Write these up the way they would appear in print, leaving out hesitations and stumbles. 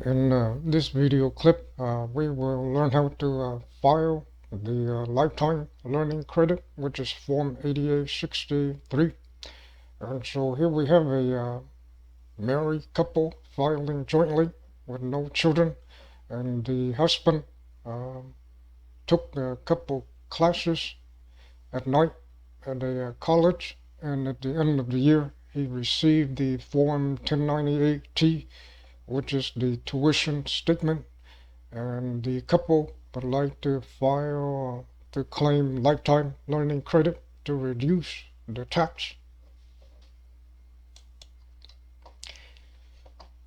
In this video clip, we will learn how to file the lifetime learning credit, which is Form 8863. And so here we have a married couple filing jointly with no children, and the husband uh, took a couple classes at night at a college, and at the end of the year, he received the Form 1098T, which is the tuition statement, and the couple would like to file to claim lifetime learning credit to reduce the tax.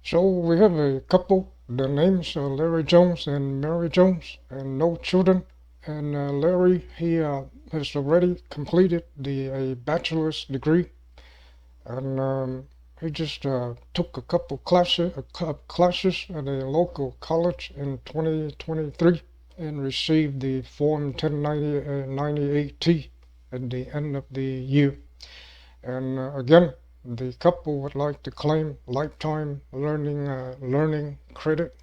So we have a couple. The names are Larry Jones and Mary Jones, and no children. And Larry, he has already completed a bachelor's degree, and he just took a couple classes at a local college in 2023 and received the Form 1098T at the end of the year. And again, the couple would like to claim lifetime learning credit,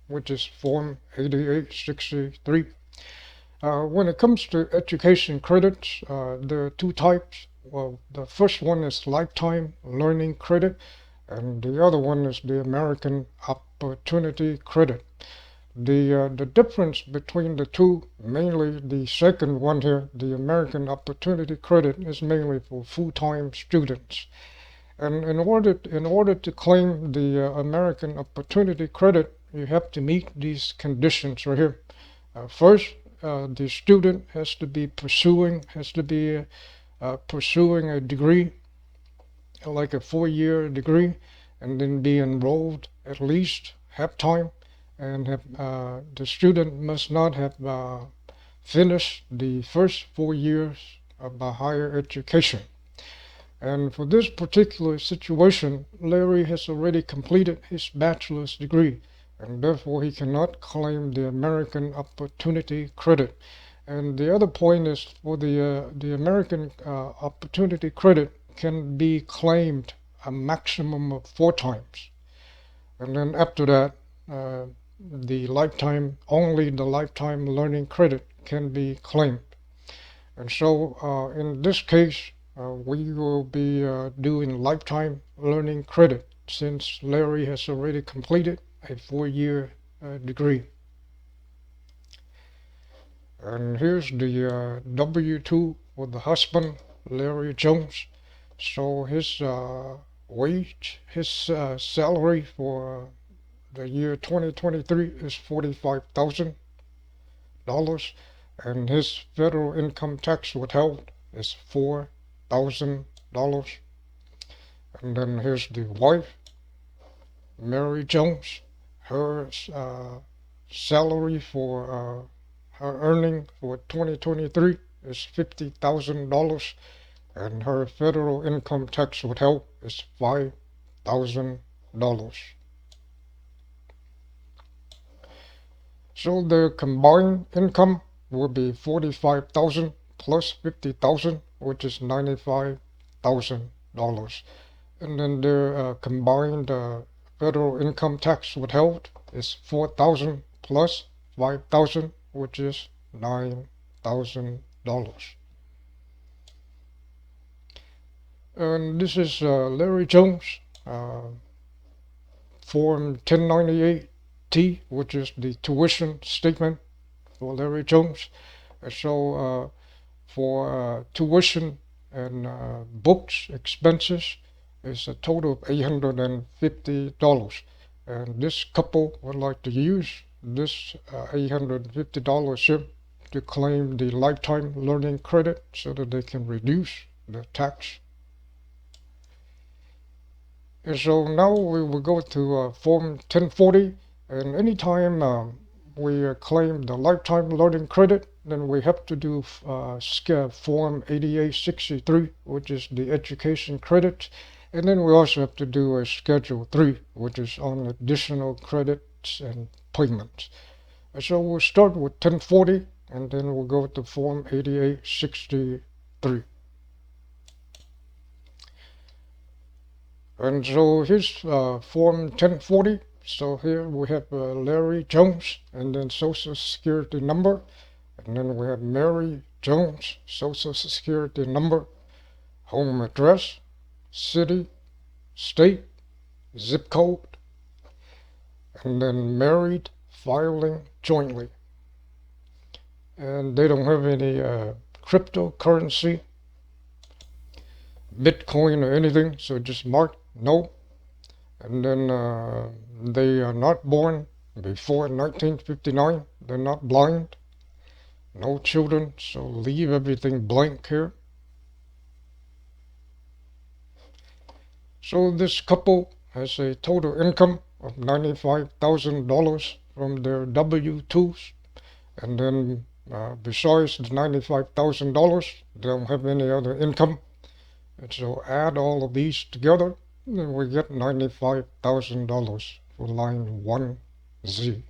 which is Form 8863. When it comes to education credits, there are two types. Well, the first one is lifetime learning credit, and the other one is the American Opportunity Credit. The difference between the two, mainly the second one here, the American Opportunity Credit, is mainly for full-time students. And in order to claim the American Opportunity Credit, you have to meet these conditions right here. First, the student has to be pursuing a degree, like a 4-year degree, and then be enrolled at least half time, and the student must not have finished the first 4 years of a higher education. And for this particular situation, Larry has already completed his bachelor's degree, and therefore he cannot claim the American Opportunity Credit. And the other point is, for the American Opportunity Credit can be claimed a maximum of 4 times. And then after that, only the lifetime learning credit can be claimed. And so in this case, we will be doing lifetime learning credit, since Larry has already completed a 4-year degree. And here's the W-2 for the husband, Larry Jones. So his salary for the year 2023 is $45,000, and his federal income tax withheld is $4,000. And then here's the wife, Mary Jones. Her salary for her earning for 2023 is $50,000, and her federal income tax withheld is $5,000. So their combined income will be $45,000 plus $50,000, which is $95,000. And then their combined federal income tax withheld is $4,000 plus $5,000, which is $9,000. And this is Larry Jones, Form 1098T, which is the tuition statement for Larry Jones. So for tuition and books expenses is a total of $850. And this couple would like to use this $850 here to claim the lifetime learning credit so that they can reduce the tax. And so now we will go to Form 1040, and anytime we claim the lifetime learning credit, then we have to do Form 8863, which is the education credit, and then we also have to do a Schedule 3, which is on additional credits and payments. And so we'll start with 1040, and then we'll go to Form 8863. And so here's Form 1040 So here we have Larry Jones and then Social Security number. And then we have Mary Jones, Social Security number, home address, city, state, zip code, and then married, filing jointly. And they don't have any cryptocurrency, Bitcoin or anything, so just mark no. And then they are not born before 1959. They're not blind. No children, so leave everything blank here. So this couple has a total income of $95,000 from their W-2s, and then besides the $95,000, they don't have any other income. And so add all of these together, and we get $95,000 for line 1Z.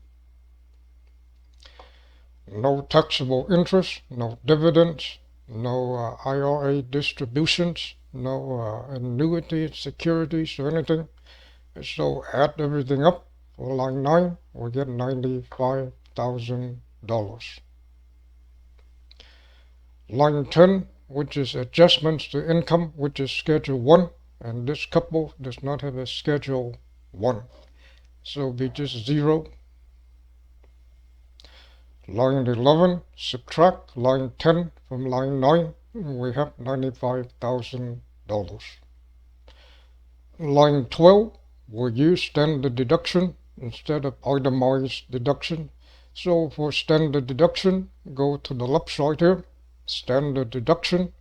No taxable interest, no dividends, no IRA distributions, no annuity securities or anything. So add everything up for line 9, we get $95,000. Line 10, which is adjustments to income, which is Schedule 1, and this couple does not have a Schedule 1. So it'll be just 0. Line 11, subtract line 10 from line 9, and we have $95,000. Line 12, we'll use standard deduction instead of itemized deduction. So for standard deduction, go to the left side here, standard deduction,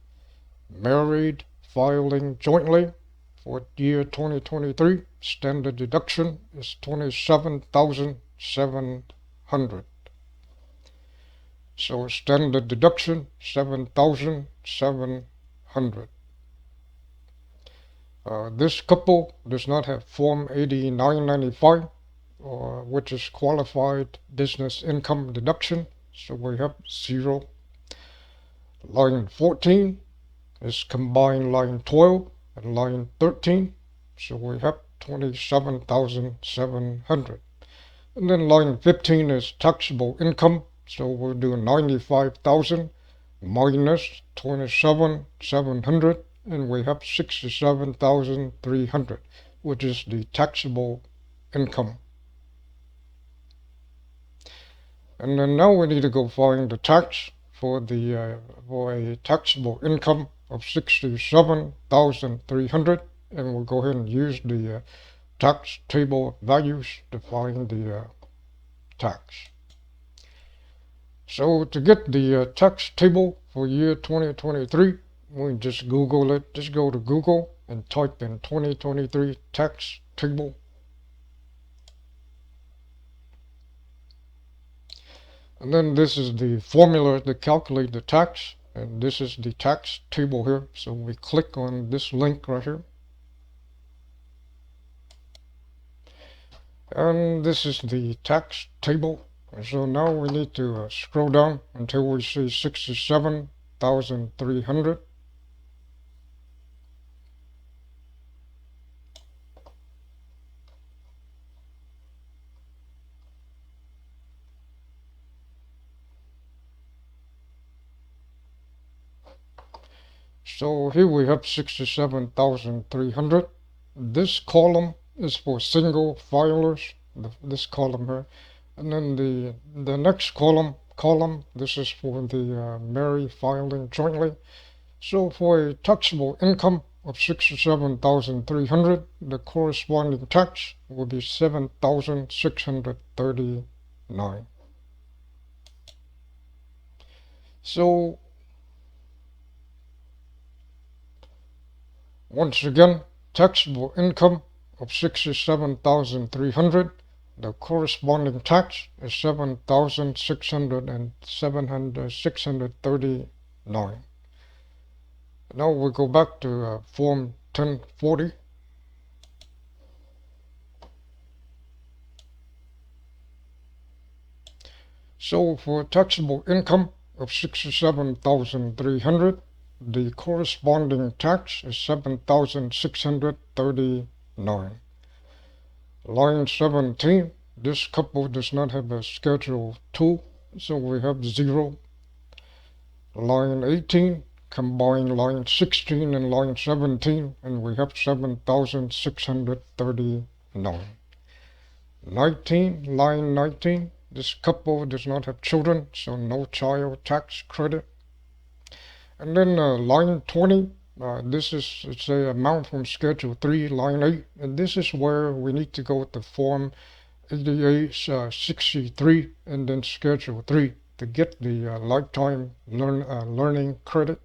married, filing jointly. For year 2023, standard deduction is $27,700. So standard deduction, $7,700. This couple does not have Form 8995, which is qualified business income deduction, so we have 0. Line 14 is combined line 12 and line 13, so we have $27,700. And then line 15 is taxable income, so we'll do 95,000 minus 27,700, and we have 67,300, which is the taxable income. And then now we need to go find the tax for a taxable income of 67,300, and we'll go ahead and use the tax table values to find the tax. So to get the tax table for year 2023, we just Google it. Just go to Google and type in 2023 tax table. And then this is the formula to calculate the tax, and this is the tax table here. So we click on this link right here. And this is the tax table. So now we need to scroll down until we see 67,300. So here we have 67,300. This column is for single filers, this column here. And then the next column, this is for the married filing jointly. So for a taxable income of 67,300, the corresponding tax will be 7,639. So once again, taxable income of 67,300. The corresponding tax is 7,639. Now we go back to Form 1040. So for taxable income of 67,300, the corresponding tax is 7,639. Line 17, this couple does not have a schedule 2, so we have 0. Line 18, combine line 16 and line 17, and we have 7,639. 19, line 19, this couple does not have children, so no child tax credit. And then line 20, this is, it's a amount from Schedule 3, line 8, and this is where we need to go to Form 8863 and then Schedule 3 to get the lifetime learning credit.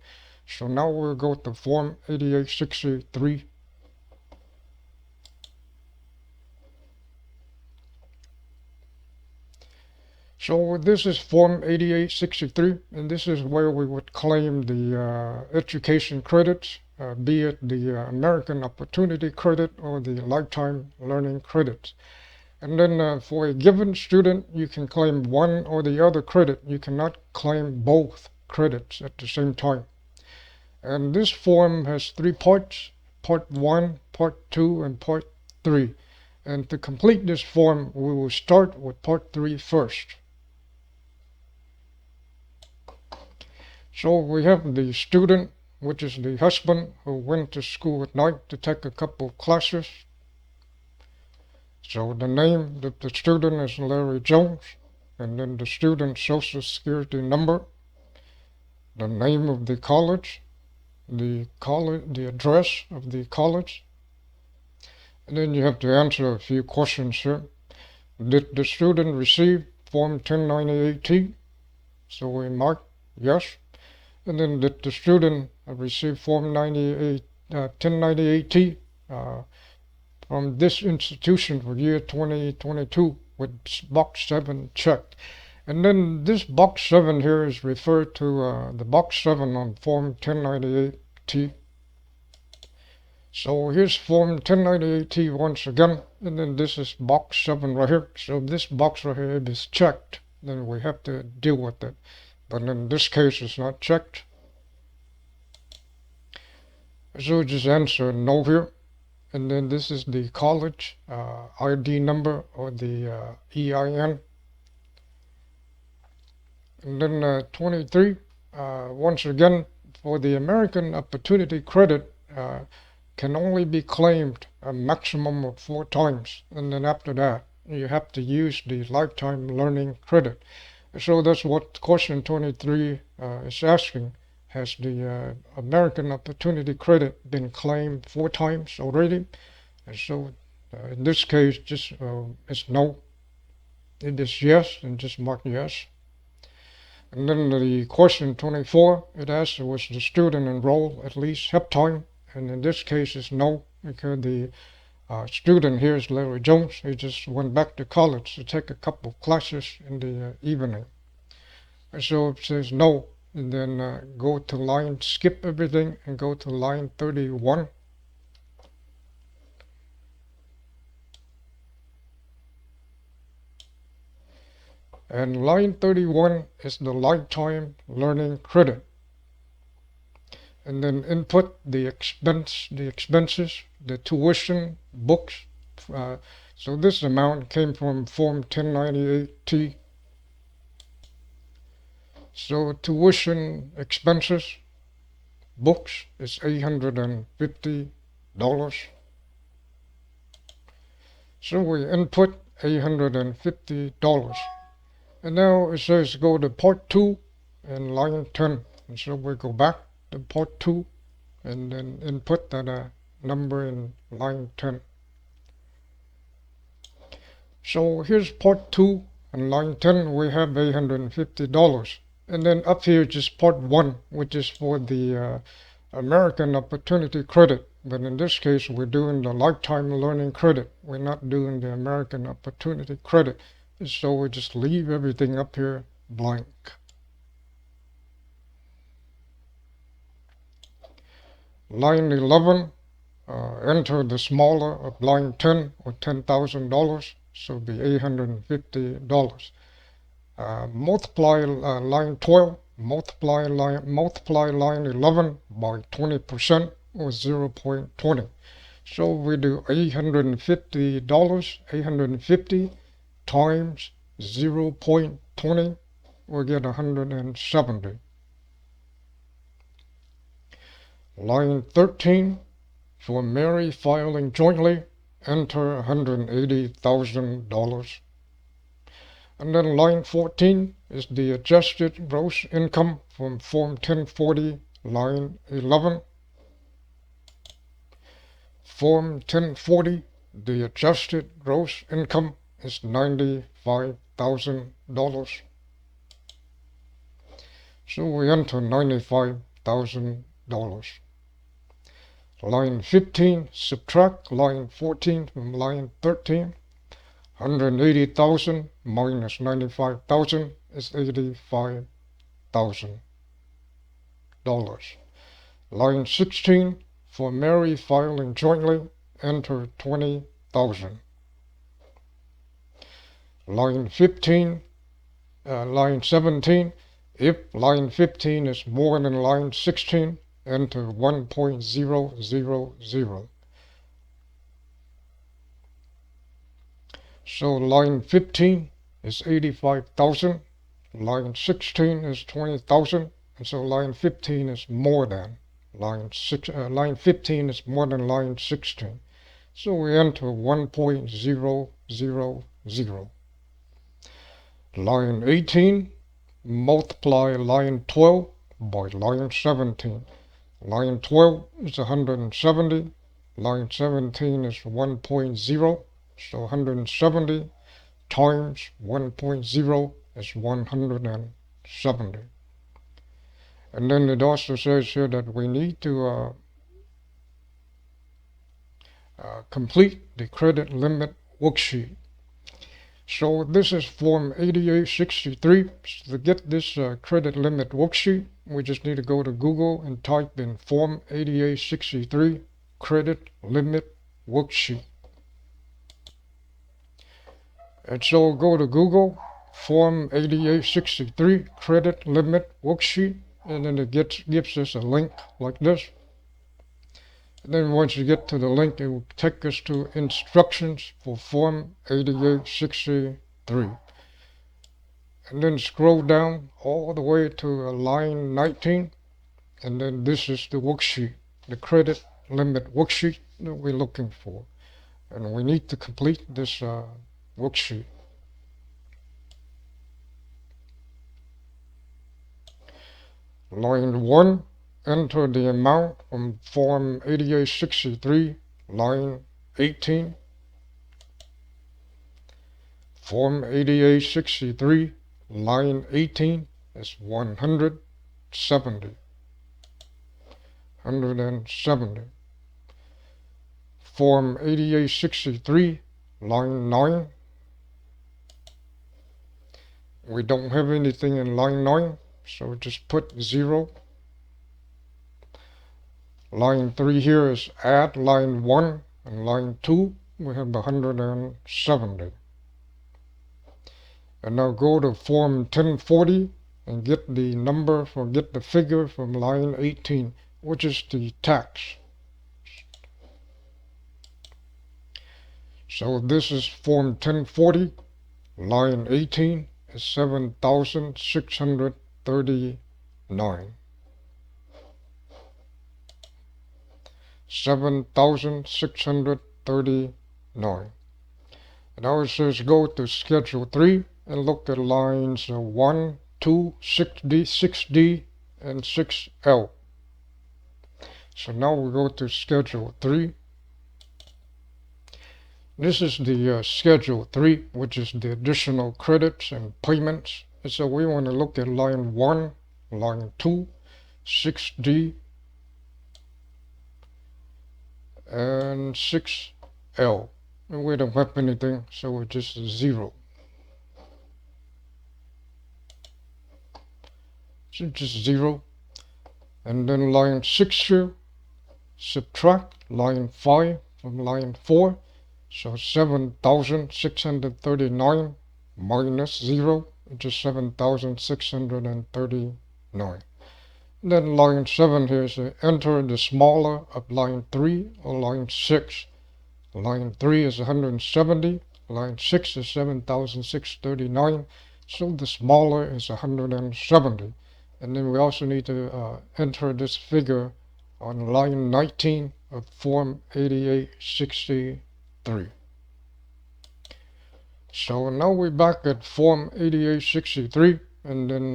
So now we'll go to Form 8863. So this is Form 8863, and this is where we would claim the education credits, be it the American Opportunity Credit or the Lifetime Learning Credits. And then for a given student, you can claim one or the other credit. You cannot claim both credits at the same time. And this form has 3 parts, Part 1, Part 2, and Part 3. And to complete this form, we will start with Part 3 first. So we have the student, which is the husband, who went to school at night to take a couple of classes. So the name of the student is Larry Jones, and then the student's social security number, the name of the college, the address of the college, and then you have to answer a few questions here. Did the student receive Form 1098T? So we mark yes. And then did the student receive Form 1098T from this institution for year 2022 with box 7 checked? And then this box 7 here is referred to the box 7 on Form 1098T. So here's Form 1098T once again, and then this is box 7 right here. So this box right here is checked, then we have to deal with it. But in this case, it's not checked. So just answer no here. And then this is the college ID number or the EIN. And then 23, once again, for the American Opportunity Credit, can only be claimed a maximum of 4 times. And then after that, you have to use the Lifetime Learning Credit. So that's what question 23 is asking. Has the American Opportunity Credit been claimed 4 times already? And so in this case, just it's no. It is yes, and just mark yes. And then the question 24, it asks, was the student enrolled at least half time? And in this case, it's no, because the student here is Larry Jones. He just went back to college to take a couple of classes in the evening. And so it says no, and then go to line, skip everything, and go to line 31. And line 31 is the Lifetime Learning Credit. And then input the expenses, the tuition, books. So this amount came from Form 1098T. So tuition expenses, books is $850. So we input $850. And now it says go to Part 2 and line 10. And so we go back to Part 2 and then input that number in line 10. So here's Part 2 and line 10, we have $850. And then up here just Part 1, which is for the American Opportunity Credit. But in this case, we're doing the Lifetime Learning Credit. We're not doing the American Opportunity Credit. So we just leave everything up here blank. Line 11, enter the smaller of line 10 or $10,000, so it'll be $850. Multiply line 12, multiply line 11 by 20% or 0.20. So we do $850, 850 times 0.20, we get 170. Line 13, for Mary filing jointly, enter $180,000. And then line 14 is the adjusted gross income from Form 1040, line 11. Form 1040, the adjusted gross income is $95,000. So we enter $95,000. Line 15, subtract line 14 from line 13. 180,000 minus 95,000 is $85,000. Line 16, for Mary filing jointly, enter 20,000. Line 17, if line 15 is more than line 16, enter 1.000. So line 15 is 85,000, line 16 is 20,000, and so line 15 is more than line 15 is more than line 16. So we enter 1.000. Line 18, multiply line 12 by line 17. Line 12 is 170, line 17 is 1.0, so 170 times 1.0 is 170. And then it also says here that we need to complete the credit limit worksheet. So this is Form 8863. So to get this credit limit worksheet, we just need to go to Google and type in Form 8863 credit limit worksheet. And so go to Google, Form 8863 credit limit worksheet, and then it gives us a link like this. And then once you get to the link, it will take us to instructions for Form 8863. And then scroll down all the way to line 19, and then this is the worksheet, the credit limit worksheet that we're looking for. And we need to complete this worksheet. Line 1, enter the amount from Form 8863, line 18. Form 8863, line 18 is 170. 170. Form 8863, line 9. We don't have anything in line 9, so just put 0. Line 3 here is add line 1, and line 2 we have 170. And now go to Form 1040 and get the figure from line 18, which is the tax. So this is Form 1040, line 18 is 7,639. 7,639. And now it says go to Schedule 3 and look at lines 1, 2, 6D, 6D, and 6L. So now we go to Schedule 3. This is the Schedule 3, which is the additional credits and payments. And so we want to look at line 1, line 2, 6D, and 6L. And we don't have anything, so it's just 0. So just 0. And then line 6 here, subtract line 5 from line 4. So 7,639 minus 0, which is 7,639. Then line 7 here is enter the smaller of line 3 or line 6. Line 3 is 170, line 6 is 7,639, so the smaller is 170. And then we also need to enter this figure on line 19 of Form 8863. So now we're back at Form 8863, and then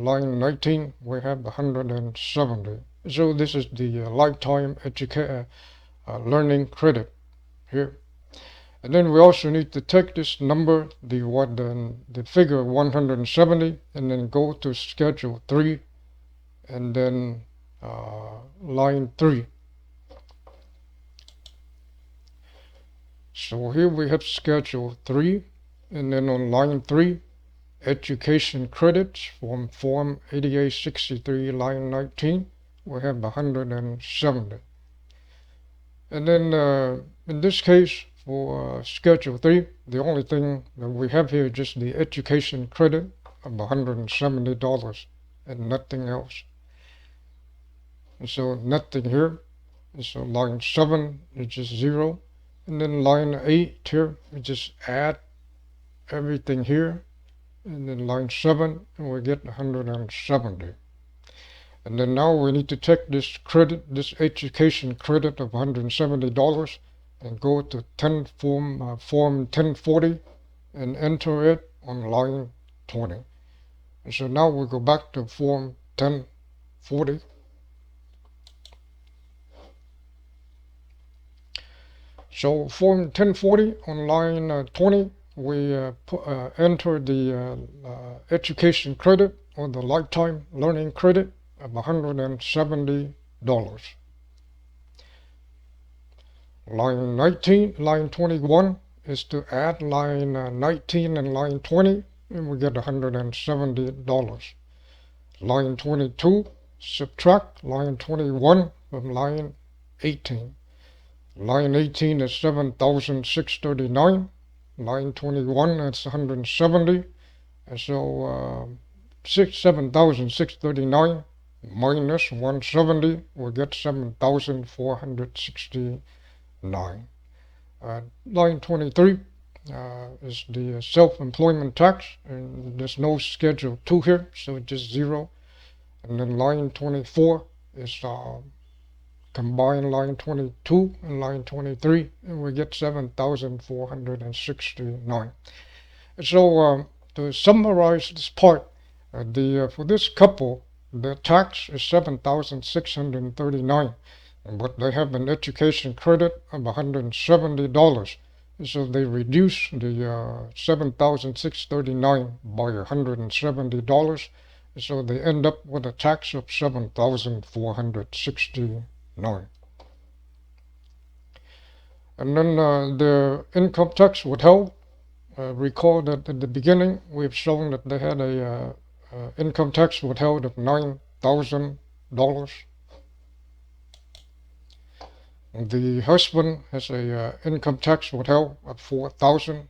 line 19 we have 170. So this is the lifetime learning credit here. And then we also need to take this number, the figure 170, and then go to Schedule 3, and then line 3. So here we have Schedule 3, and then on line 3, Education Credits from Form 8863, line 19, we have 170. And then in this case, for Schedule 3, the only thing that we have here is just the education credit of $170 and nothing else. And so nothing here. And so line 7 is just 0. And then line 8 here, we just add everything here. And then line 7, and we get 170. And then now we need to take this credit, this education credit of $170, and go to Form 1040 and enter it on line 20. And so now we go back to Form 1040. So Form 1040 on line 20, we enter the education credit or the lifetime learning credit of $170. Line 19, line 21 is to add line 19 and line 20, and we get $170. Line 22, subtract line 21 from line 18. Line 18 is 7,639. Line 21, that's 170. And so 7,639 minus 170, we get 7,469. Line 23 is the self-employment tax, and there's no Schedule 2 here, so it's just 0. And then line 24 is combine line 22 and line 23, and we get 7,469. And so to summarize this part, for this couple, the tax is 7,639, but they have an education credit of $170. So they reduce the 7,639 by $170. So they end up with a tax of 7,469. And then the income tax withheld. Recall that at the beginning we've shown that they had a income tax withheld of $9,000. The husband has a income tax withheld of $4,000.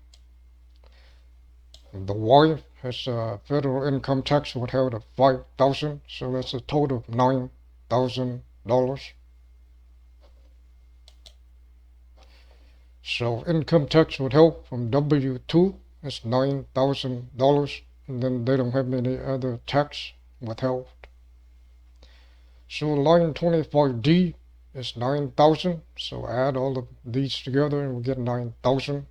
The wife has a federal income tax withheld of $5,000, so that's a total of $9,000. So income tax withheld from W-2 is $9,000, and then they don't have any other tax withheld. So line 25D is 9,000, so add all of these together and we get 9,000.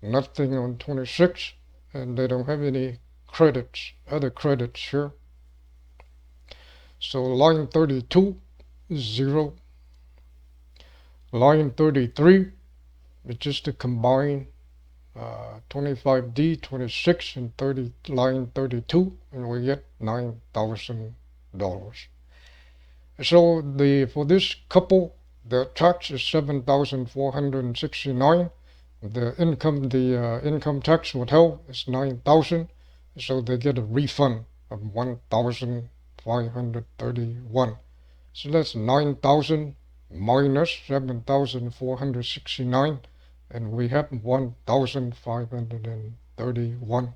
Nothing on 26, and they don't have any credits, other credits here. So line 32 is 0. Line 33 is just to combine 25D, 26, and line 32, and we get $9,000. So for this couple, the tax is 7,469. The income tax withheld is 9,000, so they get a refund of 1,531. So that's 9,000 minus 7,469, and we have 1,531.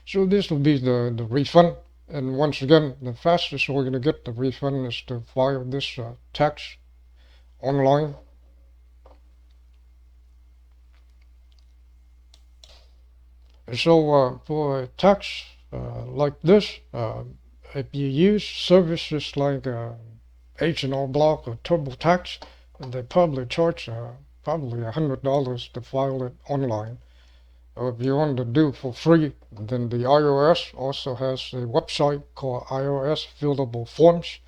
So this will be the refund, And once again, the fastest way to get the refund is to file this tax online. And so for a tax like this, if you use services like H&R Block or TurboTax, they probably charge probably $100 to file it online. Or if you want to do for free, then the IRS also has a website called IRS Fillable Forms.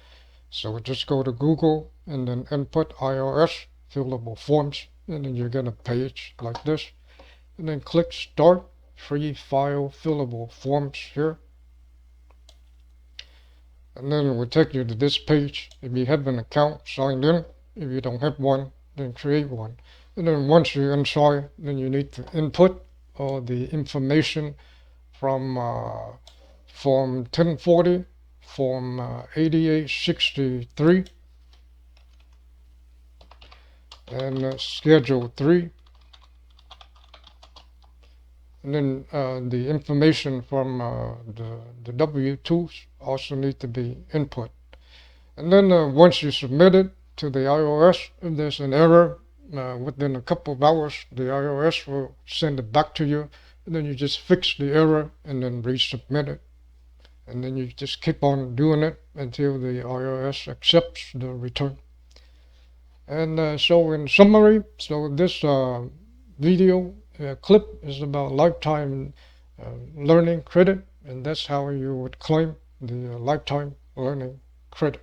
So just go to Google and then input IRS Fillable Forms, and then you get a page like this. And then click Start Free File Fillable Forms here. And then it will take you to this page. If you have an account signed in, if you don't have one, then create one. And then once you're inside, then you need to input all the information from Form 1040, Form 8863, and Schedule 3. And then the information from the W-2s also need to be input. And then once you submit it to the IRS, if there's an error, within a couple of hours, the IRS will send it back to you. And then you just fix the error and then resubmit it. And then you just keep on doing it until the IRS accepts the return. And so in summary, so this video clip is about lifetime learning credit, and that's how you would claim the lifetime learning credit.